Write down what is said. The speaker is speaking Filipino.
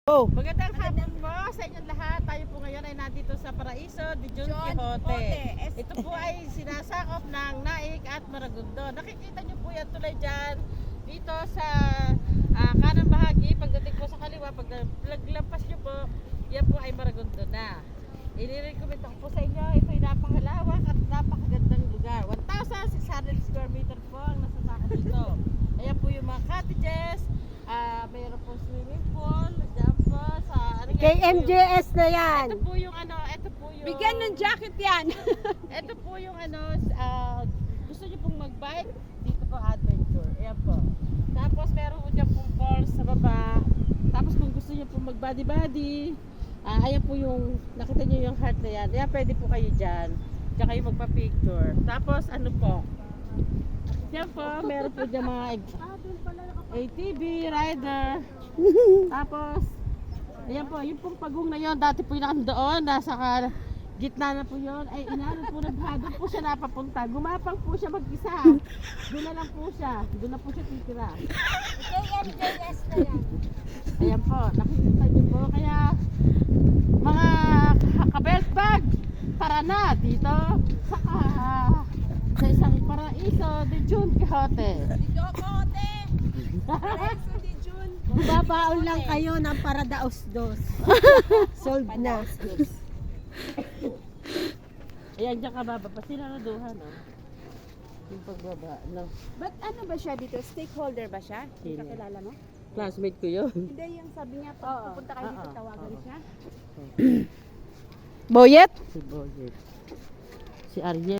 Oh. Magandang hapon po sa inyong lahat. Tayo po ngayon ay nandito sa Paraiso de Don Quixote. Ito po ay sinasakop ng Naik at Maragundo. Nakikita niyo po yan tulay dyan dito sa kanang bahagi. Pagdating po sa kaliwa, pag laglampas niyo po, yan po ay Maragundo na. I-recommend ko po sa inyo, ito ay napakalawak at napakagandang lugar. 1,600 square meter po ang nasasakop dito. Ayan po yung mga cottages, mayroon po swimming pool, dyan po sa Kay MJS na yan. ito po yung ito po yung Bigyan ng jacket yan. ito po yung gusto niyo pong mag-bike, dito po adventure. Ayan po. Tapos meron po dyan pong falls sa baba. Tapos kung gusto niyo pong mag-body-body, ayan po yung, nakita niyo yung heart na yan. Ayan, pwede po kayo dyan. Diyan kayo magpa-picture. Tapos ano po, diyan po, meron po dyan mga ATV, rider. Tapos, ayan po, yung pong pagong na yun, dati po yung doon, nasa gitna na po yun, ay inaano po na doon po siya napapunta. Gumapang po siya mag-isa. Doon na lang po siya. Doon na po siya titira. MJS na yan. Ayan po, nakikita niyo po. Kaya, mga kabelt bag, tara na dito sa isang Paraiso de Don Quixote. Babaon lang kayo ng Paradaos dos. Sold na. Ayan, dyan ka baba. Pasinaraduhan, no? Yung pagbaba, no? But ano ba siya dito? Stakeholder ba siya? Sino? Kakilala mo? Classmate ko yun. Hindi, yung sabi niya, pag pupunta kayo dito, tawagan siya. Boyet? Si Boyet. Si Ariel.